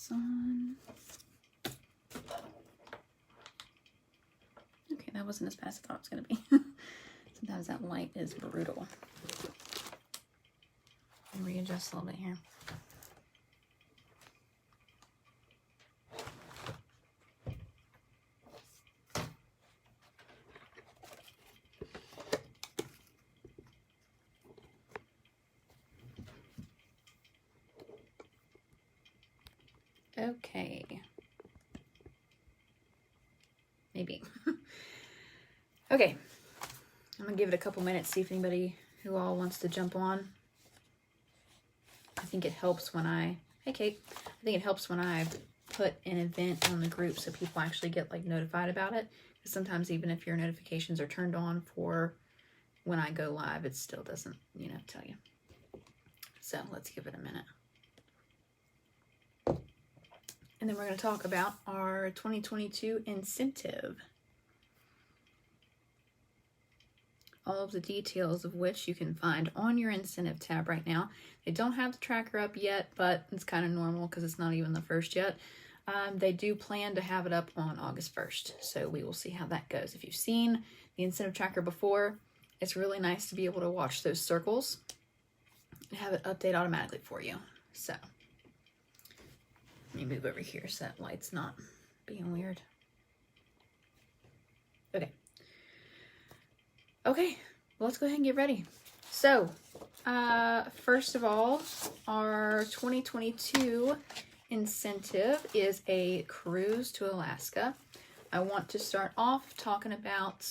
this on. Okay, that wasn't as bad as I thought it was going to be. Sometimes that light is brutal. I'll readjust a little bit here. Okay. Maybe. Okay. I'm gonna give it a couple minutes, see if anybody who all wants to jump on. I think it helps when hey Kate, I think it helps when I put an event on the group so people actually get like notified about it. Because sometimes even if your notifications are turned on for when I go live, it still doesn't, you know, tell you. So let's give it a minute. And then we're going to talk about our 2022 incentive. All of the details of which you can find on your incentive tab right now. They don't have the tracker up yet, but it's kind of normal because it's not even the first yet. They do plan to have it up on August 1st, so we will see how that goes. If you've seen the incentive tracker before, it's really nice to be able to watch those circles and have it update automatically for you. So let me move over here so that light's not being weird. Okay. Okay, well, let's go ahead and get ready. So, first of all, our 2022 incentive is a cruise to Alaska. I want to start off talking about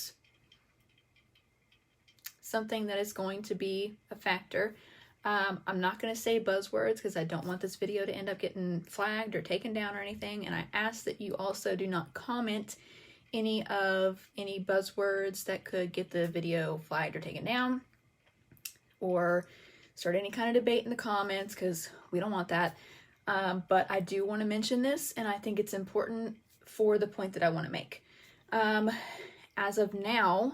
something that is going to be a factor. I'm not going to say buzzwords because I don't want this video to end up getting flagged or taken down or anything. And I ask that you also do not comment any buzzwords that could get the video flagged or taken down, or start any kind of debate in the comments because we don't want that. But I do want to mention this, and I think it's important for the point that I want to make. As of now,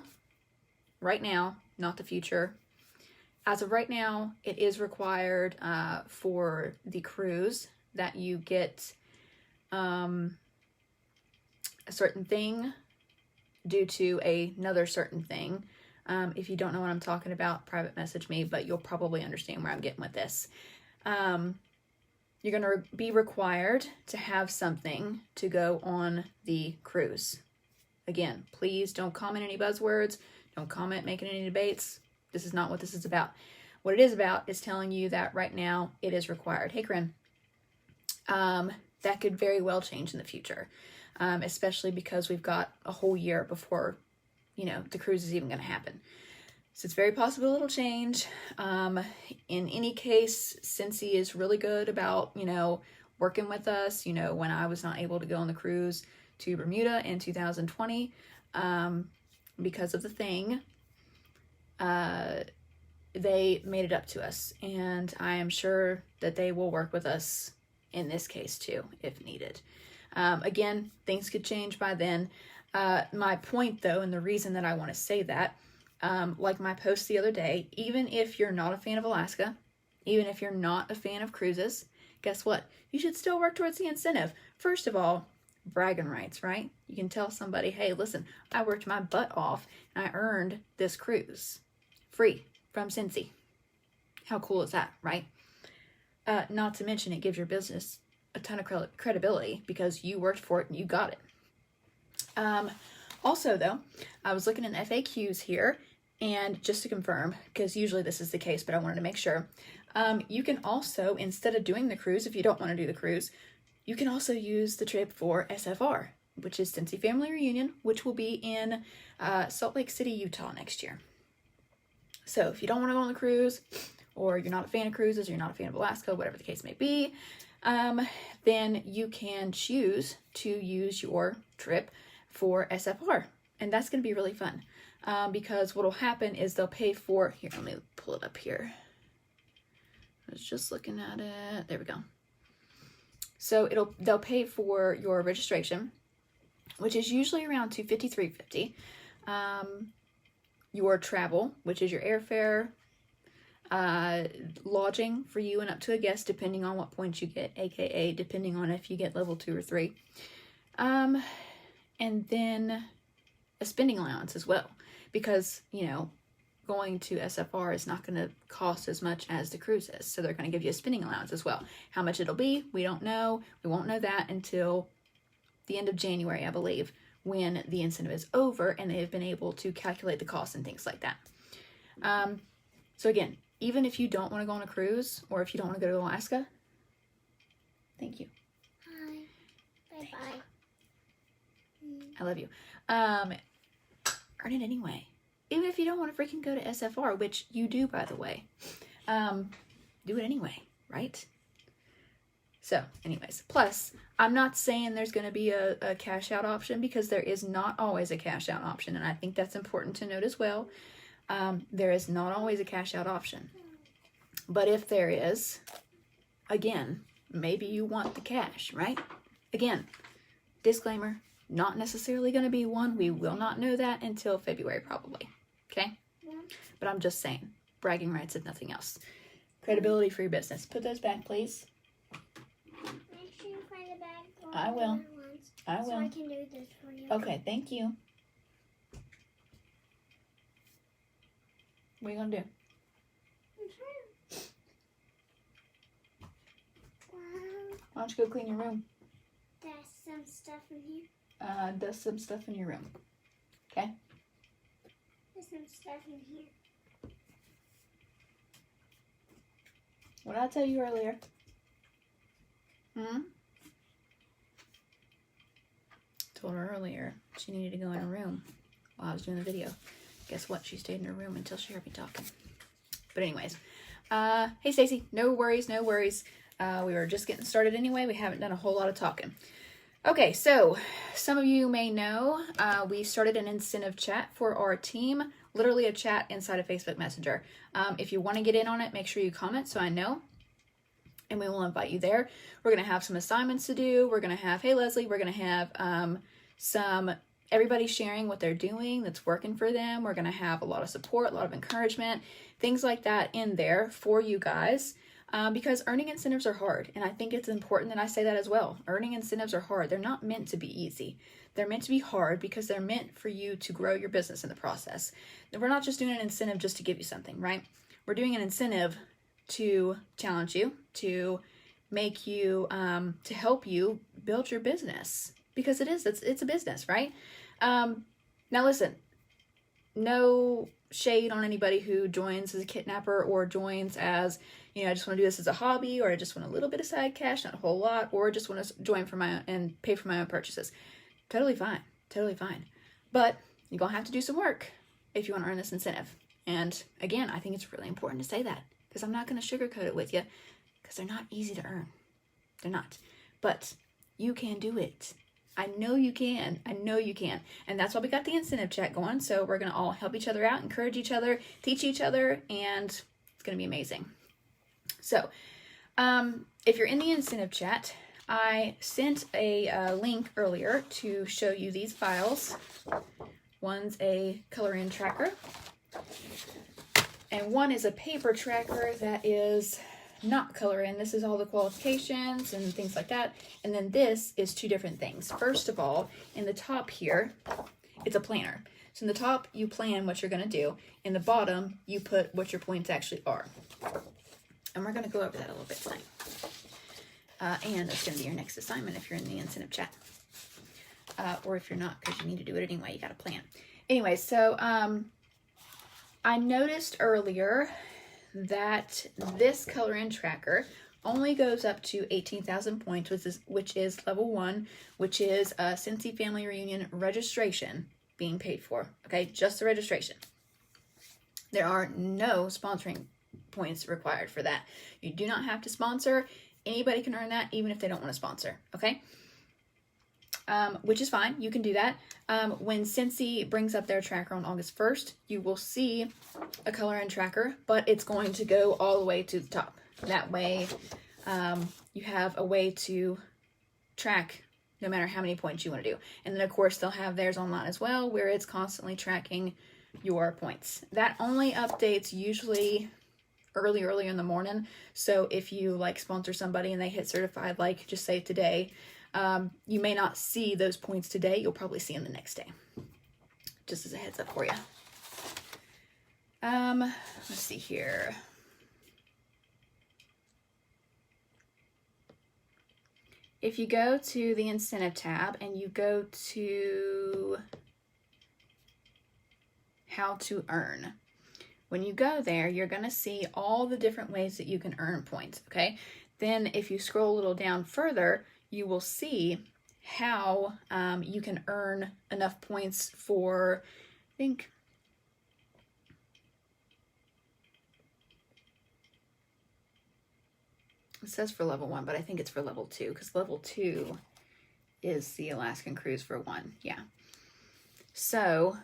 right now, not the future, as of right now, it is required for the cruise that you get a certain thing due to another certain thing. If you don't know what I'm talking about, private message me, but you'll probably understand where I'm getting with this. You're going to be required to have something to go on the cruise. Again, please don't comment any buzzwords. Don't comment making any debates. This is not what this is about. What it is about is telling you that right now it is required. Hey, Corinne. That could very well change in the future, especially because we've got a whole year before, you know, the cruise is even going to happen. So it's very possible it'll change. In any case, Scentsy is really good about, you know, working with us. You know, when I was not able to go on the cruise to Bermuda in 2020 because of the thing, they made it up to us, and I am sure that they will work with us in this case too, if needed. Again, things could change by then. My point though, and the reason that I want to say that, like my post the other day, even if you're not a fan of Alaska, even if you're not a fan of cruises, guess what? You should still work towards the incentive. First of all, bragging rights, right? You can tell somebody, hey, listen, I worked my butt off and I earned this cruise free from Scentsy. How cool is that, right? Not to mention it gives your business a ton of credibility because you worked for it and you got it. Also though, I was looking in FAQs here, and just to confirm, because usually this is the case, but I wanted to make sure, you can also, instead of doing the cruise, if you don't want to do the cruise, you can also use the trip for SFR, which is Scentsy Family Reunion, which will be in Salt Lake City, Utah next year. So if you don't want to go on the cruise, or you're not a fan of cruises, or you're not a fan of Alaska, whatever the case may be, then you can choose to use your trip for SFR. And that's going to be really fun, because what will happen is they'll pay for, here, let me pull it up here. I was just looking at it. There we go. So they'll pay for your registration, which is usually around $250, $350. Your travel, which is your airfare, lodging for you and up to a guest, depending on what points you get, aka depending on if you get level 2 or 3. And then a spending allowance as well, because, you know, going to SFR is not going to cost as much as the cruises. So they're going to give you a spending allowance as well. How much it'll be, we don't know. We won't know that until the end of January, I believe, when the incentive is over and they've been able to calculate the costs and things like that. So again, even if you don't want to go on a cruise, or if you don't want to go to Alaska, thank you. Hi. Bye-bye. I love you. Earn it anyway. Even if you don't want to freaking go to SFR, which you do, by the way. Do it anyway, right? So, anyways. Plus, I'm not saying there's going to be a cash out option, because there is not always a cash out option. And I think that's important to note as well. There is not always a cash out option. But if there is, again, maybe you want the cash, right? Again, disclaimer, not necessarily going to be one. We will not know that until February, probably. Okay? Yeah. But I'm just saying, bragging rights if nothing else. Credibility for your business. Put those back, please. Make sure you find a bag for I will. I will. So I can do this for you. Okay, thank you. What are you going to do? Wow. Why don't you go clean your room? There's some stuff in here. Dust some stuff in your room. Okay? There's some stuff in here. What did I tell you earlier? Told her earlier she needed to go in her room while I was doing the video. Guess what? She stayed in her room until she heard me talking. But anyways, hey Stacy, no worries, no worries. We were just getting started anyway. We haven't done a whole lot of talking. Okay, so some of you may know we started an incentive chat for our team, literally a chat inside of Facebook Messenger. If you want to get in on it, make sure you comment so I know, and we will invite you there. We're going to have some assignments to do. We're going to have, hey Leslie, we're going to have everybody sharing what they're doing that's working for them. We're going to have a lot of support, a lot of encouragement, things like that in there for you guys. Because earning incentives are hard, and I think it's important that I say that as well. Earning incentives are hard. They're not meant to be easy. They're meant to be hard because they're meant for you to grow your business in the process. We're not just doing an incentive just to give you something, right? We're doing an incentive to challenge you, to make you, to help you build your business, because it's a business, right? Now listen, no shade on anybody who joins as a kidnapper or joins as, you know, I just want to do this as a hobby, or I just want a little bit of side cash, not a whole lot, or just want to join for my own and pay for my own purchases. Totally fine. Totally fine. But you're going to have to do some work if you want to earn this incentive. And again, I think it's really important to say that, because I'm not going to sugarcoat it with you, because they're not easy to earn. They're not. But you can do it. I know you can. I know you can. And that's why we got the incentive chat going. So we're going to all help each other out, encourage each other, teach each other, and it's going to be amazing. So, if you're in the incentive chat, I sent a link earlier to show you these files. One's a color-in tracker, and one is a paper tracker that is not color-in. This is all the qualifications and things like that. And then this is two different things. First of all, in the top here, it's a planner. So in the top, you plan what you're going to do. In the bottom, you put what your points actually are. And we're going to go over that a little bit tonight. And it's going to be your next assignment if you're in the incentive chat. Or if you're not, because you need to do it anyway. You got to plan. Anyway, so I noticed earlier that this color-in tracker only goes up to 18,000 points, which is level 1, which is a Scentsy Family Reunion registration being paid for. Okay, just the registration. There are no sponsoring points required for that. You do not have to sponsor. Anybody can earn that, even if they don't want to sponsor. Okay, which is fine. You can do that. When Scentsy brings up their tracker on August 1st, you will see a color-in tracker, but it's going to go all the way to the top. That way, you have a way to track no matter how many points you want to do. And then, of course, they'll have theirs online as well, where it's constantly tracking your points. That only updates usually early in the morning. So if you like sponsor somebody and they hit certified, like just say today, you may not see those points today. You'll probably see them the next day. Just as a heads up for you. Let's see here. If you go to the incentive tab and you go to how to earn, when you go there, you're going to see all the different ways that you can earn points, okay? Then if you scroll a little down further, you will see how you can earn enough points for, I think, it says for level 1, but I think it's for level 2, because level 2 is the Alaskan cruise for 1. Yeah. So,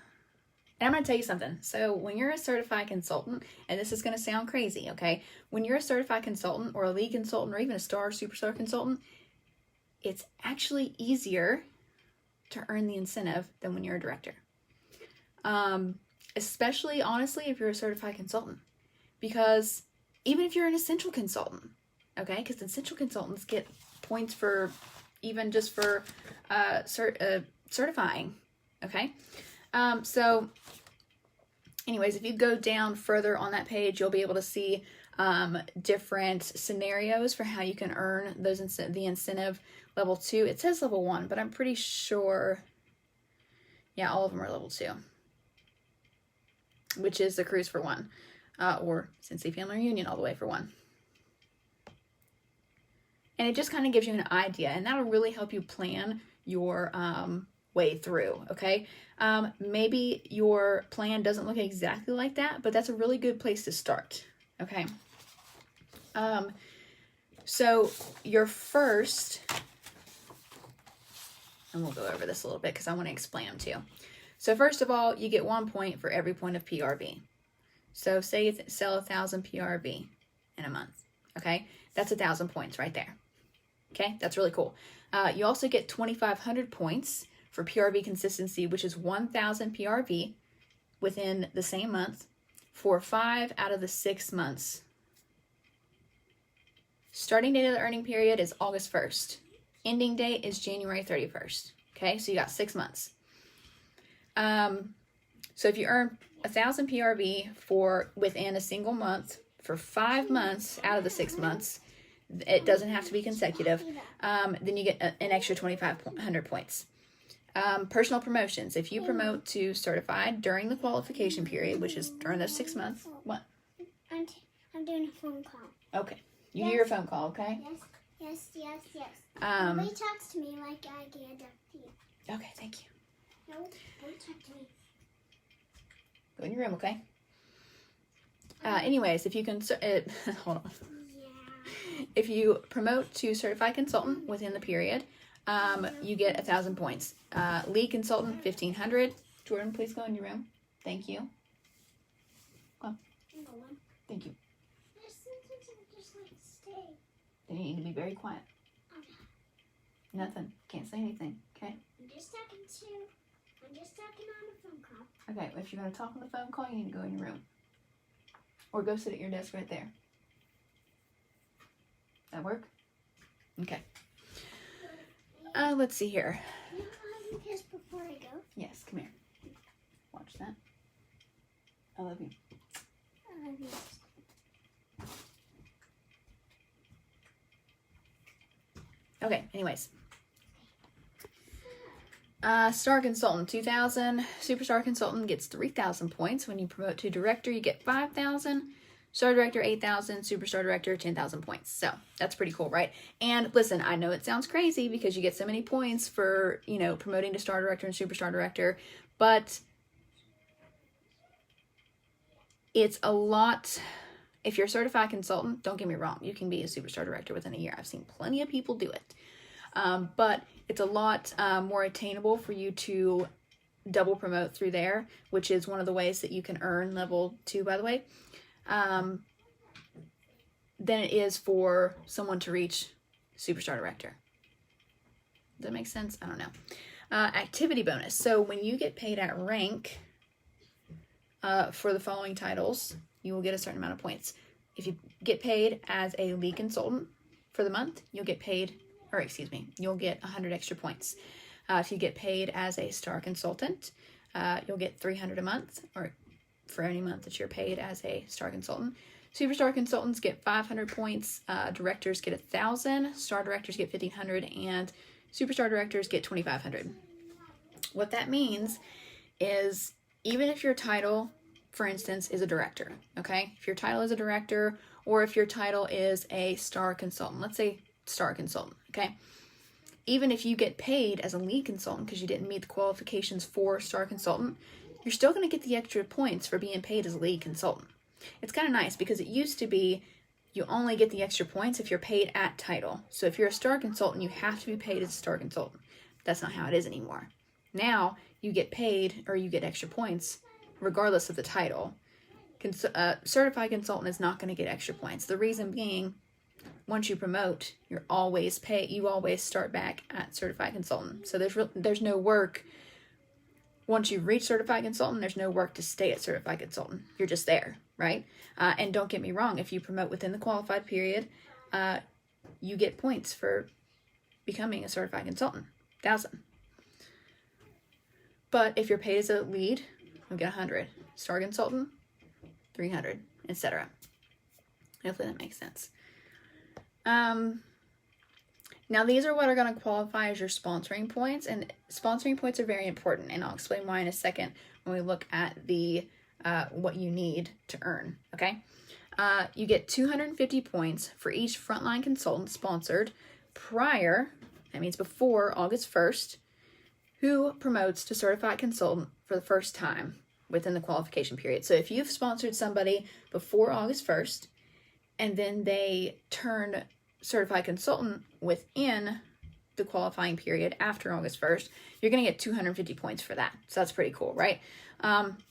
and I'm going to tell you something. So when you're a certified consultant, and this is going to sound crazy, okay? When you're a certified consultant or a lead consultant or even a star, superstar consultant, it's actually easier to earn the incentive than when you're a director. Especially, honestly, if you're a certified consultant. Because even if you're an essential consultant, okay, because essential consultants get points for even just for certifying, okay? So anyways, if you go down further on that page, you'll be able to see different scenarios for how you can earn those the incentive level 2. It says level 1, but I'm pretty sure, yeah, all of them are level 2, which is the cruise for 1, or Scentsy Family Reunion all the way for 1. And it just kind of gives you an idea, and that'll really help you plan your way through, okay? Maybe your plan doesn't look exactly like that, but that's a really good place to start, okay? So your first, and we'll go over this a little bit because I want to explain them too. So first of all, you get 1 point for every point of PRV. So say you sell 1,000 PRV in a month, okay? That's 1,000 points right there. Okay, that's really cool. You also get 2,500 points for PRV consistency, which is 1,000 PRV within the same month for 5 out of the 6 months. Starting date of the earning period is August 1st. Ending date is January 31st. Okay, so you got 6 months. So if you earn 1,000 PRV for within a single month for 5 months out of the 6 months, it doesn't have to be consecutive, then you get an extra 2,500 points. Personal promotions. If you promote to certified during the qualification period, which is during those 6 months, what? I'm doing a phone call. Okay. You do your phone call, okay? Yes. Nobody talks to me like I get up to you. Okay, thank you. No, don't talk to me. Go in your room, okay? Anyways, if you can, hold on. Yeah. If you promote to certified consultant within the period, you get 1,000 points. Lead consultant, 1,500. Jordan, please go in your room. Thank you. Come on. Thank you. Just like stay. Then you need to be very quiet. Nothing. Can't say anything. Okay. I'm just talking on a phone call. Okay. If you're going to talk on the phone call, you need to go in your room, or go sit at your desk right there. That work? Okay. Let's see here. You know how to kiss before I go? Yes, come here. Watch that. I love you. I love you. Okay, anyways. Star Consultant, 2,000. Superstar Consultant gets 3,000 points. When you promote to Director, you get 5,000. Star Director, 8,000. Superstar Director, 10,000 points. So, that's pretty cool, right? And listen, I know it sounds crazy because you get so many points for, you know, promoting to Star Director and Superstar Director, but it's a lot. If you're a certified consultant, don't get me wrong, you can be a Superstar Director within a year. I've seen plenty of people do it. But it's a lot more attainable for you to double promote through there, which is one of the ways that you can earn level 2, by the way, than it is for someone to reach Superstar Director. Does that make sense? I don't know. Activity bonus. So when you get paid at rank for the following titles, you will get a certain amount of points. if you get paid as a lead consultant for the month, you'll get paid, or excuse me, you'll get 100 extra points. If you get paid as a star consultant, you'll get 300 a month, or for any month that you're paid as a star consultant. Superstar consultants get 500 points, directors get 1,000, star directors get 1,500, and superstar directors get 2,500. What that means is even if your title, for instance, is a director, okay? If your title is a director, or if your title is a star consultant, let's say star consultant, okay? Even if you get paid as a lead consultant because you didn't meet the qualifications for star consultant, you're still going to get the extra points for being paid as a lead consultant. It's kind of nice because it used to be you only get the extra points if you're paid at title. So if you're a star consultant, you have to be paid as a star consultant. That's not how it is anymore. Now you get paid, or you get extra points regardless of the title. Certified consultant is not going to get extra points. The reason being, once you promote, you always start back at certified consultant. So there's no work. Once you reach certified consultant, there's no work to stay at certified consultant. You're just there, right? And don't get me wrong, if you promote within the qualified period, you get points for becoming a certified consultant, 1,000. But if you're paid as a lead, you'll get 100. Star consultant, 300, etc. Hopefully that makes sense. Now these are what are going to qualify as your sponsoring points, and sponsoring points are very important, and I'll explain why in a second when we look at the what you need to earn, okay? You get 250 points for each frontline consultant sponsored prior, that means before August 1st, who promotes to certified consultant for the first time within the qualification period. So if you've sponsored somebody before August 1st, and then they turn certified consultant within the qualifying period after August 1st, you're going to get 250 points for that. So that's pretty cool, right?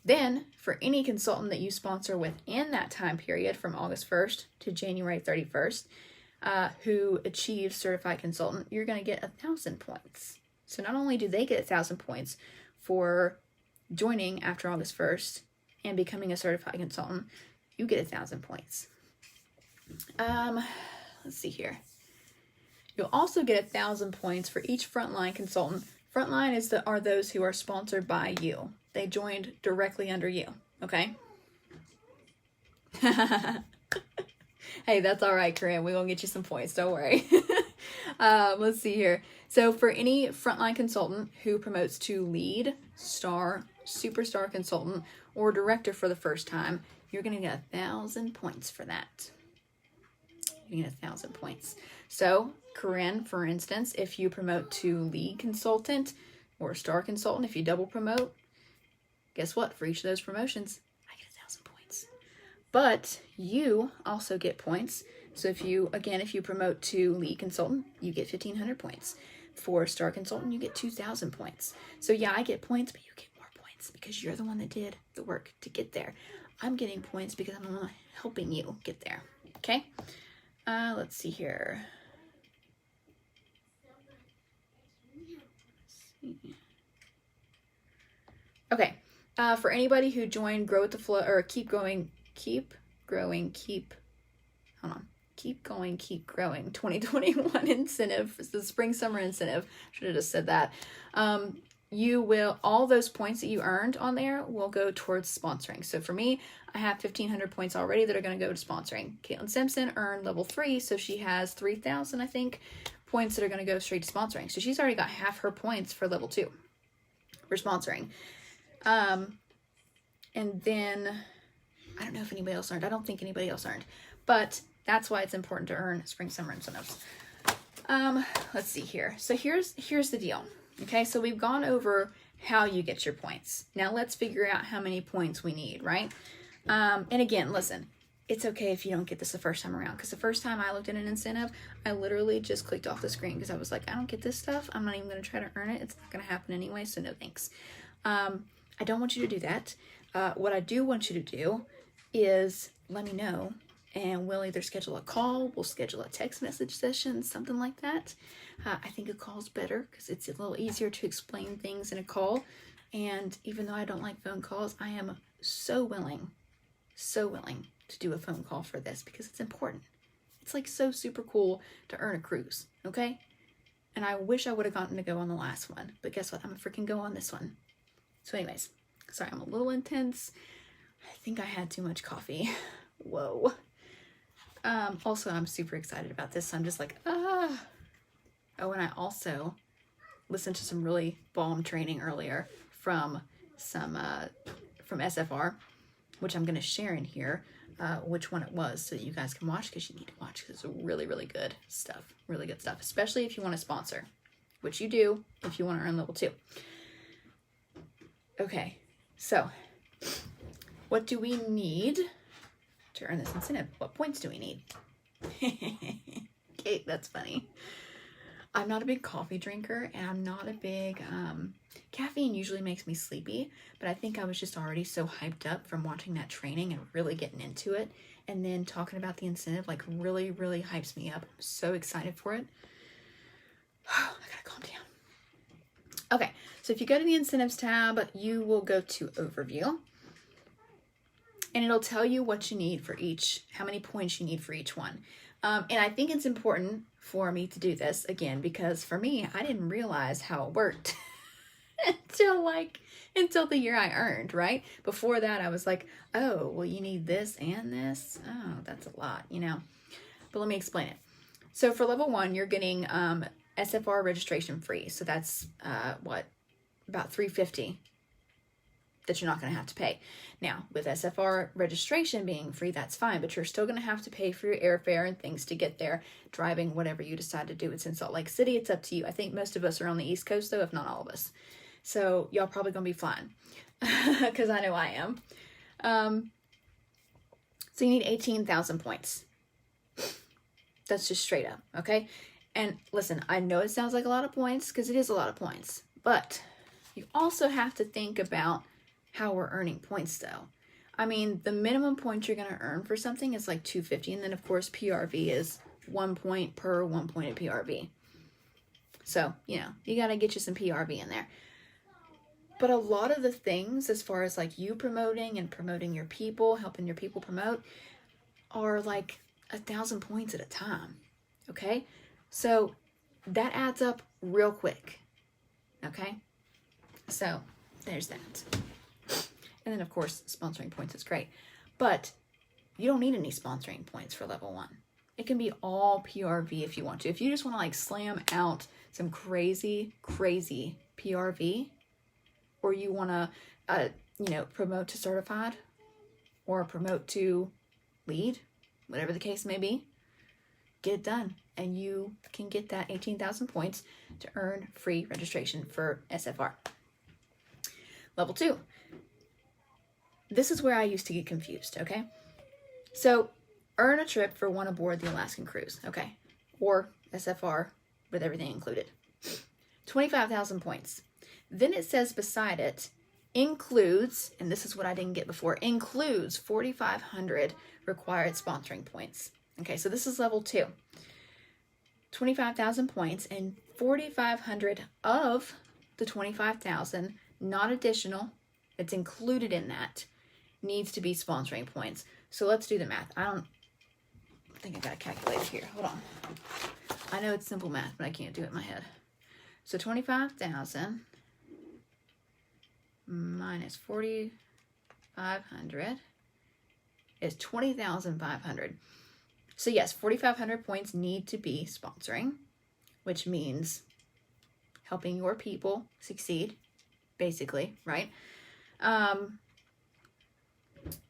Then for any consultant that you sponsor within that time period from August 1st to January 31st, who achieves certified consultant, you're going to get 1,000 points. So not only do they get 1,000 points for joining after August 1st and becoming a certified consultant, you get 1,000 points. Let's see here. You'll also get 1,000 points for each frontline consultant. Frontline are those who are sponsored by you. They joined directly under you, okay? Hey, that's all right, Corinne. We're going to get you some points. Don't worry. Let's see here. So for any frontline consultant who promotes to lead, star, superstar consultant, or director for the first time, you're going to get 1,000 points for that. You get 1,000 points. So, Corinne, for instance, if you promote to lead consultant or star consultant, if you double promote, guess what? For each of those promotions, I get 1,000 points. But you also get points. So if you promote to lead consultant, you get 1,500 points. For star consultant, you get 2,000 points. So yeah, I get points, but you get more points because you're the one that did the work to get there. I'm getting points because I'm the one helping you get there. Okay? Let's see here. Okay. For anybody who joined Grow with the Flow, or Keep Going, Keep Growing 2021 incentive, the spring summer incentive, should have just said that. All those points that you earned on there will go towards sponsoring. So for me, I have 1,500 points already that are going to go to sponsoring. Caitlin Simpson earned level 3, so she has 3,000, I think, points that are going to go straight to sponsoring. So she's already got half her points for level 2 for sponsoring. And then, I don't know if anybody else earned. I don't think anybody else earned. But that's why it's important to earn spring summer incentives. Let's see here. So here's the deal. Okay, so we've gone over how you get your points. Now let's figure out how many points we need, right? And again, listen, it's okay if you don't get this the first time around, because the first time I looked at an incentive, I literally just clicked off the screen because I was like, I don't get this stuff. I'm not even going to try to earn it. It's not going to happen anyway, so no thanks. I don't want you to do that. What I do want you to do is let me know, and we'll either schedule a call, we'll schedule a text message session, something like that. I think a call's better because it's a little easier to explain things in a call. And even though I don't like phone calls, I am so willing to do a phone call for this because it's important. It's like so super cool to earn a cruise, okay? And I wish I would have gotten to go on the last one, but guess what? I'm gonna freaking go on this one. So anyways, sorry, I'm a little intense. I think I had too much coffee. Whoa. Also, I'm super excited about this. So I'm just like, ah. Oh, and I also listened to some really bomb training earlier from from SFR, which I'm going to share in here, which one it was so that you guys can watch, because you need to watch because it's really, really good stuff. Really good stuff, especially if you want to sponsor, which you do if you want to earn level 2. Okay, so what do we need to earn this incentive? What points do we need? Okay, that's funny. I'm not a big coffee drinker, and I'm not a big, caffeine usually makes me sleepy, but I think I was just already so hyped up from watching that training and really getting into it, and then talking about the incentive, like, really, really hypes me up. I'm so excited for it. I gotta calm down. Okay, so if you go to the incentives tab, you will go to overview, and it'll tell you what you need for each, how many points you need for each one. And I think it's important for me to do this again, because for me, I didn't realize how it worked until the year I earned, right? Before that, I was like, oh, well, you need this and this. Oh, that's a lot, you know, but let me explain it. So for level 1, you're getting, SFR registration free. So that's, about $350 that you're not going to have to pay. Now, with SFR registration being free, that's fine, but you're still going to have to pay for your airfare and things to get there, driving, whatever you decide to do. It's in Salt Lake City. It's up to you. I think most of us are on the East Coast, though, if not all of us. So y'all probably going to be flying, because I know I am. So you need 18,000 points. That's just straight up, okay? And listen, I know it sounds like a lot of points, because it is a lot of points, but you also have to think about how we're earning points, though. I mean, the minimum points you're going to earn for something is like 250, and then of course PRV is 1 point per 1 point of PRV. So, you know, you got to get you some PRV in there. But a lot of the things, as far as like you promoting and promoting your people, helping your people promote, are like 1,000 points at a time. Okay? So that adds up real quick. Okay? So there's that. And then, of course, sponsoring points is great. But you don't need any sponsoring points for level 1. It can be all PRV if you want to. If you just want to, like, slam out some crazy, crazy PRV, or you want to, you know, promote to certified, or promote to lead, whatever the case may be, get it done. And you can get that 18,000 points to earn free registration for SFR. Level 2. This is where I used to get confused, okay? So, earn a trip for one aboard the Alaskan cruise, okay? Or SFR with everything included. 25,000 points. Then it says beside it, includes, and this is what I didn't get before, includes 4,500 required sponsoring points. Okay, so this is level 2. 25,000 points, and 4,500 of the 25,000, not additional, it's included in that, needs to be sponsoring points. So let's do the math. I think I got a calculator here. Hold on. I know it's simple math, but I can't do it in my head. So 25,000 minus 4,500 is 20,500. So yes, 4,500 points need to be sponsoring, which means helping your people succeed, basically, right?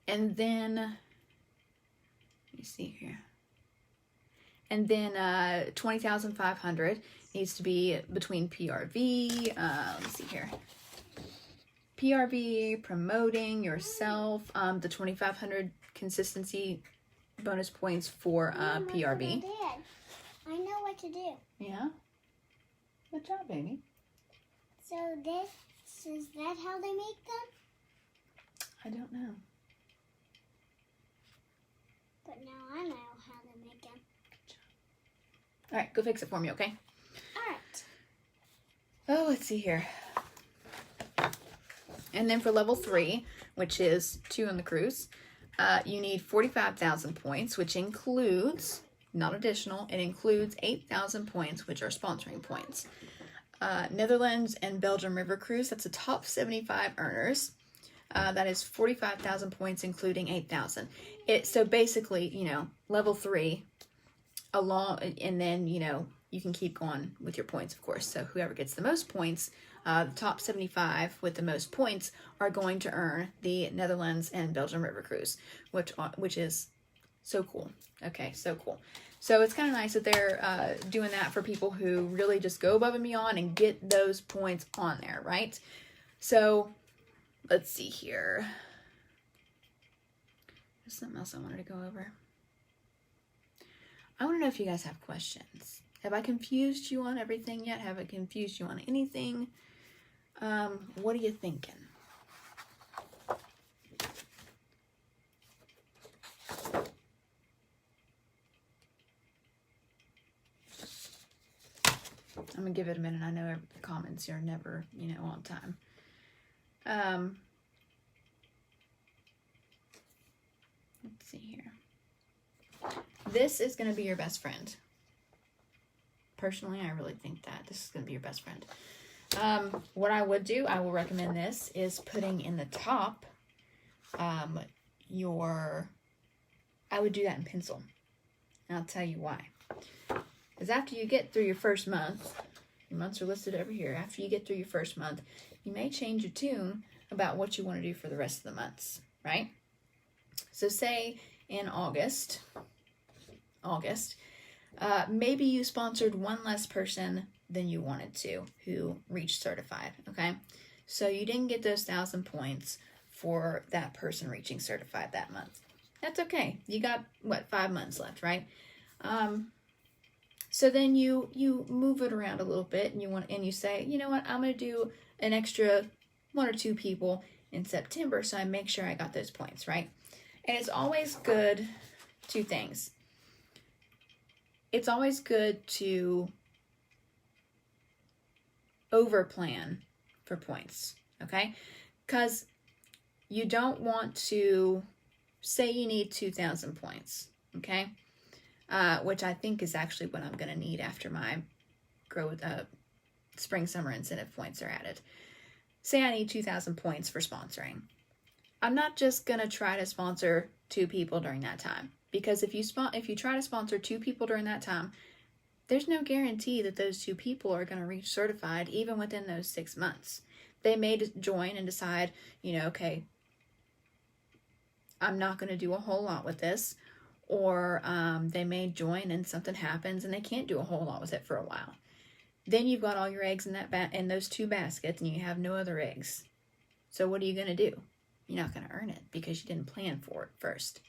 And then, let me see here. And then 20,500 needs to be between PRV, let me see here. PRV, promoting yourself, the 2,500 consistency bonus points for PRV. Dad, I know what to do. Yeah? Good job, baby. So this, is that how they make them? I don't know. But now I know how to make them. Good job. All right, go fix it for me, okay? All right. Oh, let's see here. And then for level 3, which is 2 on the cruise, You need 45,000 points, which includes, not additional, it includes 8,000 points, which are sponsoring points. Netherlands and Belgium River Cruise, that's the top 75 earners. That is 45,000 points, including 8,000. So basically, you know, level 3, along, and then, you know, you can keep going with your points, of course. So whoever gets the most points, the top 75 with the most points are going to earn the Netherlands and Belgium River Cruise, which is so cool. Okay, so cool. So it's kind of nice that they're doing that for people who really just go above and beyond and get those points on there, right? So let's see here. There's something else I wanted to go over. I want to know if you guys have questions. Have I confused you on everything yet? Have I confused you on anything? What are you thinking? I'm going to give it a minute. I know comments are never, you know, on time. Let's see here. This is going to be your best friend. Personally, I really think that this is going to be your best friend. What I would do, I will recommend this, is putting in the top I would do that in pencil. And I'll tell you why. Because after you get through your first month, your months are listed over here. After you get through your first month, you may change your tune about what you want to do for the rest of the months, right? So say in August, maybe you sponsored one less person than you wanted to who reached certified, okay? So you didn't get those 1,000 points for that person reaching certified that month. That's okay. You got, 5 months left, right? So then you move it around a little bit and you say, you know what, I'm going to do an extra 1 or 2 people in September so I make sure I got those points, right? And it's always good, 2 things. It's always good to over plan for points, okay? Because you don't want to say you need 2,000 points, okay? Which I think is actually what I'm going to need after my spring summer incentive points are added. Say I need 2,000 points for sponsoring. I'm not just going to try to sponsor 2 people during that time, because if you try to sponsor 2 people during that time, there's no guarantee that those 2 people are going to reach certified even within those 6 months. They may join and decide, you know, okay, I'm not going to do a whole lot with this, or they may join and something happens and they can't do a whole lot with it for a while. Then you've got all your eggs in in those 2 baskets and you have no other eggs. So what are you going to do? You're not going to earn it because you didn't plan for it first.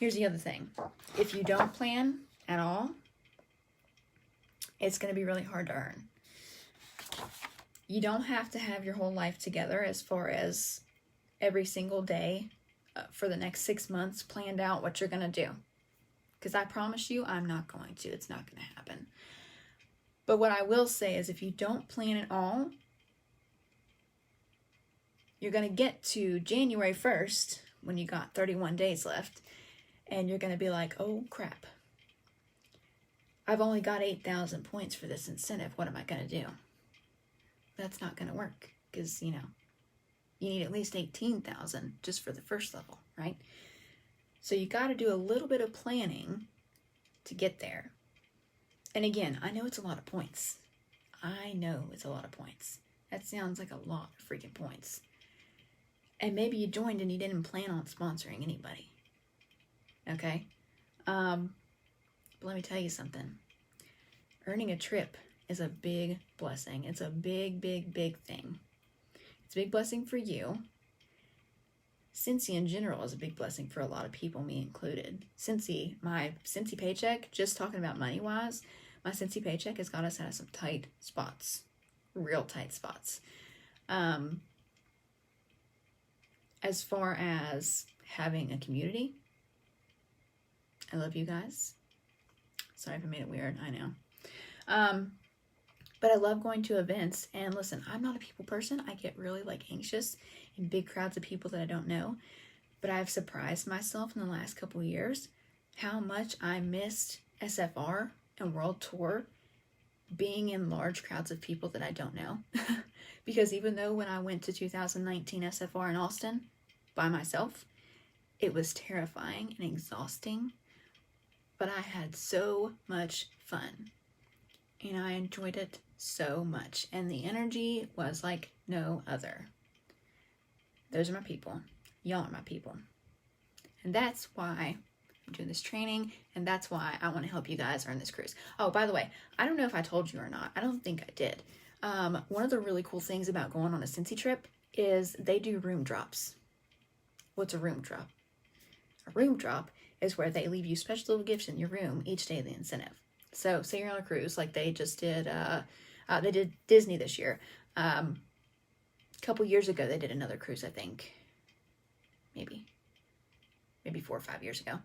Here's the other thing. If you don't plan at all, it's going to be really hard to earn. You don't have to have your whole life together as far as every single day for the next 6 months planned out what you're going to do. Because I promise you, I'm not going to. It's not going to happen. But what I will say is if you don't plan at all, you're going to get to January 1st when you got 31 days left, and you're going to be like, oh crap, I've only got 8,000 points for this incentive. What am I going to do? That's not going to work because, you know, you need at least 18,000 just for the first level, right? So you got to do a little bit of planning to get there. And again, I know it's a lot of points. I know it's a lot of points. That sounds like a lot of freaking points. And maybe you joined and you didn't plan on sponsoring anybody. Okay? But let me tell you something. Earning a trip is a big blessing. It's a big, big, big thing. It's a big blessing for you. Scentsy in general is a big blessing for a lot of people, me included. Scentsy, my Scentsy paycheck, just talking about money-wise, my Scentsy paycheck has got us out of some tight spots. Real tight spots. As far as having a community, I love you guys. Sorry if I made it weird, I know. But I love going to events, and listen, I'm not a people person. I get really anxious in big crowds of people that I don't know. but I've surprised myself in the last couple of years how much I missed SFR and World Tour being in large crowds of people that I don't know. Because even though when I went to 2019 SFR in Austin by myself, it was terrifying and exhausting, but I had so much fun and I enjoyed it so much, and the energy was like no other. Those are my people. Y'all are my people. And that's why I'm doing this training, and that's why I want to help you guys earn this cruise. Oh, by the way, I don't know if I told you or not. I don't think I did. One of the really cool things about going on a Scentsy trip is they do room drops. What's a room drop? A room drop is where they leave you special little gifts in your room each day of the incentive. So say you're on a cruise, like they just did, they did Disney this year. A couple years ago, they did another cruise, I think. Maybe 4 or 5 years ago.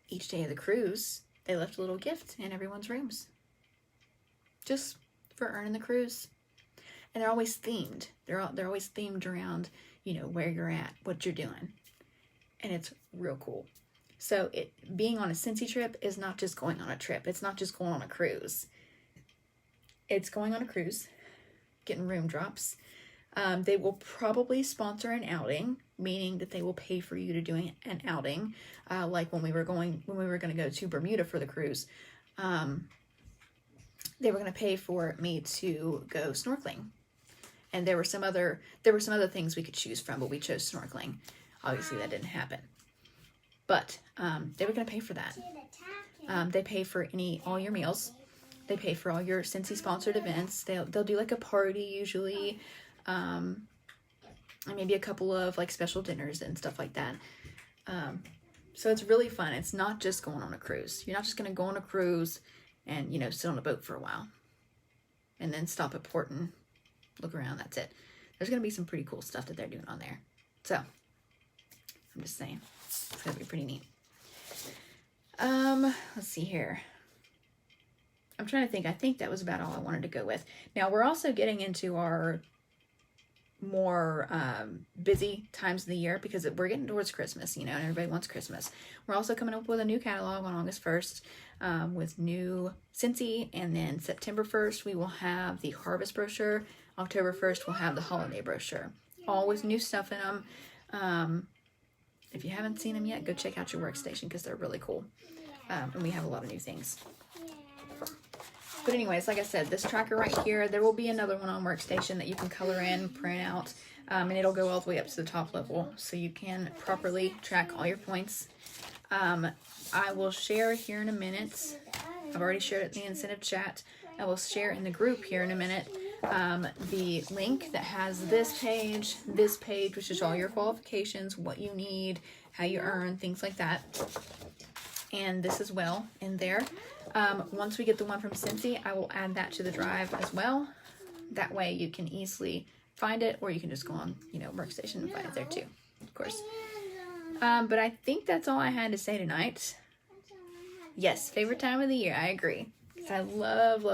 Each day of the cruise, they left a little gift in everyone's rooms. Just for earning the cruise. And they're always themed. They're always themed around, you know, where you're at, what you're doing. And it's real cool. So being on a Scentsy trip is not just going on a trip. It's not just going on a cruise. It's going on a cruise, getting room drops. They will probably sponsor an outing, meaning that they will pay for you to do an outing. Like when we were going to go to Bermuda for the cruise, they were going to pay for me to go snorkeling. And there were some other things we could choose from, but we chose snorkeling. Obviously that didn't happen. But they were going to pay for that. They pay for all your meals. They pay for all your Scentsy sponsored events. They'll do like a party usually, and maybe a couple of like special dinners and stuff like that. So it's really fun. It's not just going on a cruise. You're not just going to go on a cruise and, you know, sit on a boat for a while and then stop at port and look around. That's it. There's going to be some pretty cool stuff that they're doing on there. So I'm just saying, it's going to be pretty neat. Let's see here. I'm trying to think. I think that was about all I wanted to go with. Now, we're also getting into our more busy times of the year because we're getting towards Christmas, you know, and everybody wants Christmas. We're also coming up with a new catalog on August 1st with new Scentsy, and then September 1st we will have the Harvest brochure. October 1st we'll have the Holiday brochure, all with new stuff in them. If you haven't seen them yet, go check out your workstation because they're really cool. And we have a lot of new things. But anyways, like I said, this tracker right here, there will be another one on workstation that you can color in, print out, and it'll go all the way up to the top level so you can properly track all your points. I will share here in a minute. I've already shared it in the incentive chat. I will share in the group here in a minute the link that has this page, which is all your qualifications, what you need, how you earn, things like that. And this as well in there. Once we get the one from Scentsy, I will add that to the drive as well. That way you can easily find it, or you can just go on, you know, workstation and find it there too, of course. But I think that's all I had to say tonight. Yes, favorite time of the year. I agree. I love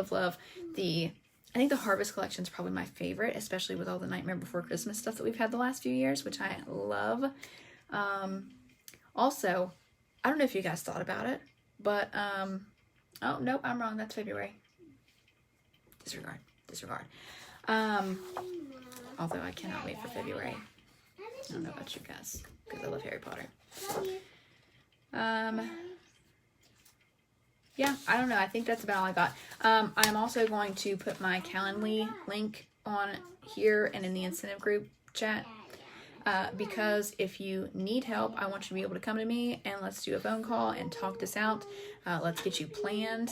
I think the Harvest collection is probably my favorite, especially with all the Nightmare Before Christmas stuff that we've had the last few years, which I love. Also, I don't know if you guys thought about it, but, oh, nope, I'm wrong. That's February. Disregard. Although I cannot wait for February. I don't know about you guys, because I love Harry Potter. Yeah, I don't know. I think that's about all I got. I'm also going to put my Calendly link on here and in the incentive group chat. Because if you need help, I want you to be able to come to me and let's do a phone call and talk this out. Let's get you planned.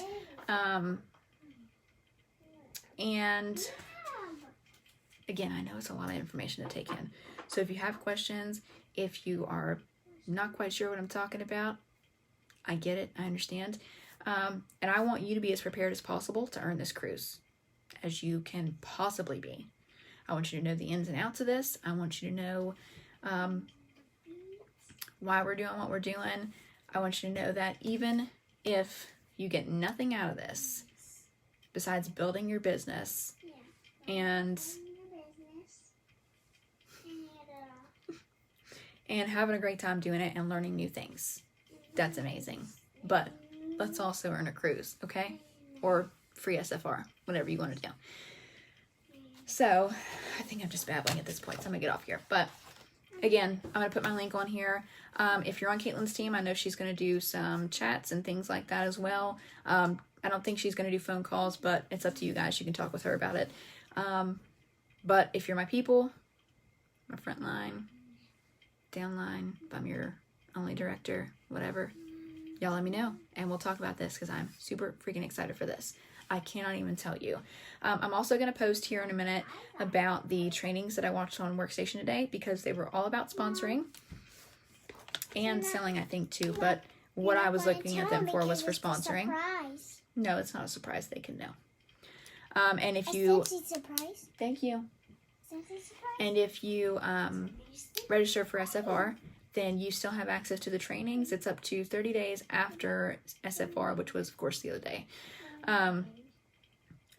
And again, I know it's a lot of information to take in. So if you have questions, if you are not quite sure what I'm talking about, I get it. I understand. And I want you to be as prepared as possible to earn this cruise as you can possibly be. I want you to know the ins and outs of this. I want you to know why we're doing what we're doing. I want you to know that even if you get nothing out of this besides building your business and having a great time doing it and learning new things. That's amazing. But let's also earn a cruise, okay? Or free SFR, whatever you want to do. So I think I'm just babbling at this point, so I'm gonna get off here. But again, I'm gonna put my link on here. If you're on Caitlin's team, I know she's gonna do some chats and things like that as well. I don't think she's gonna do phone calls, but it's up to you guys. You can talk with her about it. But if you're my people, my front line, down line, if I'm your only director, whatever, y'all let me know and we'll talk about this because I'm super freaking excited for this. I cannot even tell you. I'm also going to post here in a minute about the trainings that I watched on Workstation today because they were all about sponsoring and selling, I think, too. But what I was looking at them for was for sponsoring. No, it's not a surprise. They can know. And if you... surprise. Thank you. Surprise. And if you register for SFR, then you still have access to the trainings. It's up to 30 days after SFR, which was, of course, the other day.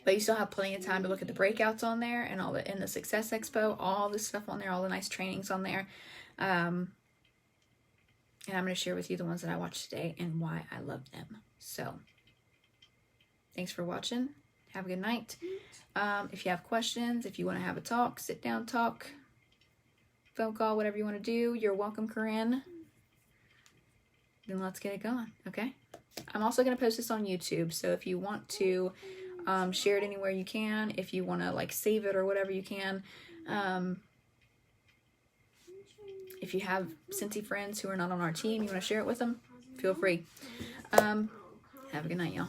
But you still have plenty of time to look at the breakouts on there and all the in the Success Expo, all this stuff on there, all the nice trainings on there. And I'm going to share with you the ones that I watched today and why I love them. So, thanks for watching. Have a good night. If you have questions, if you want to have a talk, sit down, talk, phone call, whatever you want to do, you're welcome, Corinne. Then let's get it going, okay? I'm also going to post this on YouTube, so if you want to share it anywhere you can, if you want to like save it or whatever you can. If you have Scentsy friends who are not on our team, you want to share it with them, feel free. Have a good night, y'all.